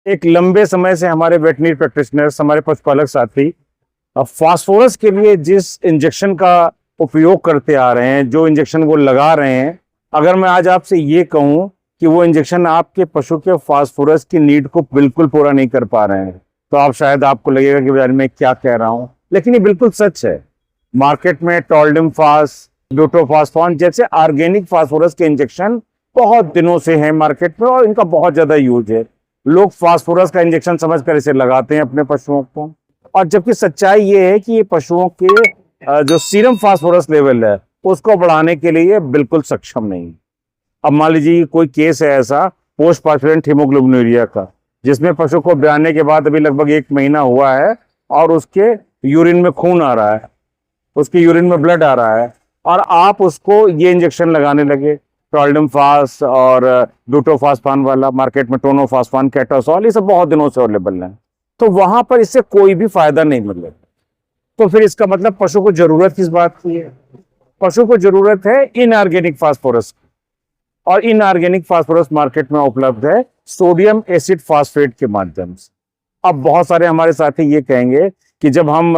एक लंबे समय से हमारे वेटरनरी प्रैक्टिशनर्स, हमारे पशुपालक साथी फास्फोरस के लिए जिस इंजेक्शन का उपयोग करते आ रहे हैं, जो इंजेक्शन वो लगा रहे हैं, अगर मैं आज आपसे ये कहूं कि वो इंजेक्शन आपके पशु के फास्फोरस की नीड को बिल्कुल पूरा नहीं कर पा रहे हैं, तो आप शायद आपको लगेगा कि यार मैं क्या कह रहा हूं, लेकिन ये बिल्कुल सच है। मार्केट में टोल्डिम फास, ब्यूटोफास्फॉन जैसे ऑर्गेनिक फास्फोरस के इंजेक्शन बहुत दिनों से हैं मार्केट में और इनका बहुत ज्यादा यूज है। लोग फास्फोरस का इंजेक्शन समझकर इसे लगाते हैं अपने पशुओं को, और जबकि सच्चाई ये है कि ये पशुओं के जो सीरम फास्फोरस लेवल है उसको बढ़ाने के लिए बिल्कुल सक्षम नहीं। अब मान लीजिए कोई केस है ऐसा पोस्ट पार्फेरेंट हीमोग्लोबिनूरिया का, जिसमें पशु को ब्याने के बाद अभी लगभग 1 महीना हुआ है और उसके यूरिन में खून आ रहा है, उसके यूरिन में ब्लड आ रहा है, और आप उसको ये इंजेक्शन लगाने लगे टोल्डिम फास और ब्यूटोफास्फान वाला। मार्केट में टोनोफास्फान, कैटासोल, ये सब बहुत दिनों से अवेलेबल है, तो वहां पर इससे कोई भी फायदा नहीं मिलेगा। तो फिर इसका मतलब पशु को जरूरत किस बात की है? पशु को जरूरत है इनऑर्गेनिक फास्फोरस, और इनऑर्गेनिक फास्फोरस मार्केट में उपलब्ध है सोडियम एसिड फास्फेट के माध्यम से। अब बहुत सारे हमारे साथी ये कहेंगे कि जब हम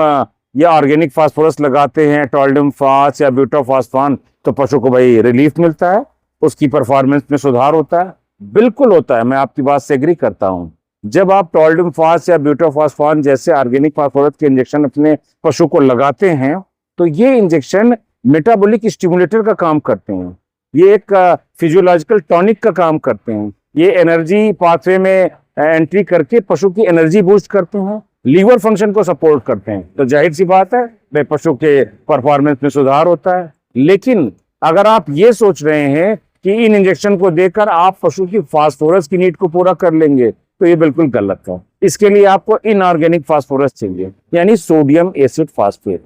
ये ऑर्गेनिक फास्फोरस लगाते हैं, टोल्डिम फास या ब्यूटोफास्फान, तो पशु को भाई रिलीफ मिलता है, उसकी परफॉर्मेंस में सुधार होता है। बिल्कुल होता है, मैं आपकी बात से एग्री करता हूं। जब आप टोल्डिम फास या ब्यूटोफास्फान जैसे ऑर्गेनिक फास्फोरस के इंजेक्शन अपने पशु को लगाते हैं, तो ये इंजेक्शन मेटाबॉलिक स्टिमुलेटर का काम करते हैं, ये एक फिजियोलॉजिकल टॉनिक का काम करते हैं, ये एनर्जी पाथवे में एंट्री करके पशु की एनर्जी बूस्ट करते हैं, लीवर फंक्शन को सपोर्ट करते हैं। तो जाहिर सी बात है भाई पशु के परफॉर्मेंस में सुधार होता है। लेकिन अगर आप ये सोच रहे हैं कि इन इंजेक्शन को देकर आप पशु की फास्फोरस की नीड को पूरा कर लेंगे, तो ये बिल्कुल गलत है। इसके लिए आपको इनऑर्गेनिक फास्फोरस चाहिए, यानी सोडियम एसिड फास्फेट।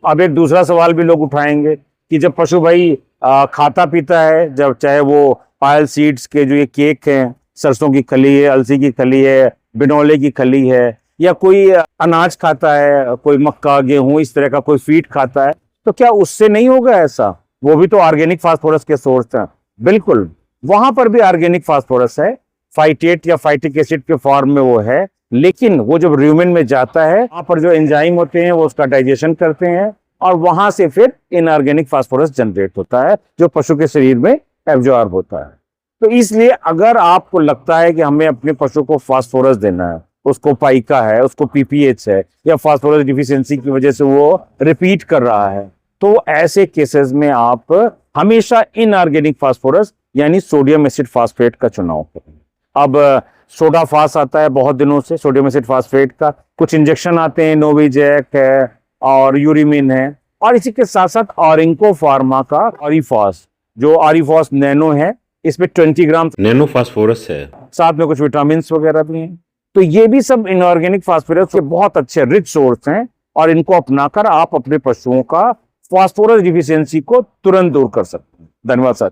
अब एक दूसरा सवाल भी लोग उठाएंगे कि जब पशु भाई खाता पीता है, जब चाहे वो पायल सीड्स के जो ये केक हैं, सरसों की खली है, अलसी की खली है, बिनोले की खली है, या कोई अनाज खाता है, कोई मक्का, गेहूं, इस तरह का कोई फीड खाता है, तो क्या उससे नहीं होगा ऐसा? वो भी तो ऑर्गेनिक फास्फोरस के सोर्स हैं। बिल्कुल, वहां पर भी ऑर्गेनिक फास्फोरस है, फाइटेट या फाइटिक एसिड के फॉर्म में वो है, लेकिन वो जब र्यूमेन में जाता है, वहां पर जो एंजाइम होते हैं वो उसका डाइजेशन करते हैं, और वहां से फिर इनऑर्गेनिक फास्फोरस जनरेट होता है जो पशु के शरीर में एब्जॉर्ब होता है। तो इसलिए अगर आपको लगता है कि हमें अपने पशु को फास्फोरस देना है, उसको पाइका है, उसको पीपीएच है, या फास्फोरस डिफिशियंसी की वजह से वो रिपीट कर रहा है, तो ऐसे केसेस में आप हमेशा इनऑर्गेनिक फास्फोरस यानी सोडियम एसिड फास्फेट का चुनाव करें। अब सोडा फास आता है बहुत दिनों से, सोडियम एसिड फास्फेट का कुछ इंजेक्शन आते हैं, नोविजैक है और यूरिमिन है, और इसी के साथ साथ ऑरिंको फार्मा का ऑरिफॉस, जो ऑरिफॉस नैनो है, इसमें 20 ग्राम नैनो फास्फोरस है, साथ में कुछ विटामिन वगैरह भी हैं। तो ये भी सब इनऑर्गेनिक फास्फोरस के बहुत अच्छे रिच सोर्स हैं, और इनको अपनाकर आप अपने पशुओं का फास्फोरस डिफिशियंसी को तुरंत दूर कर सकते हैं। धन्यवाद सर।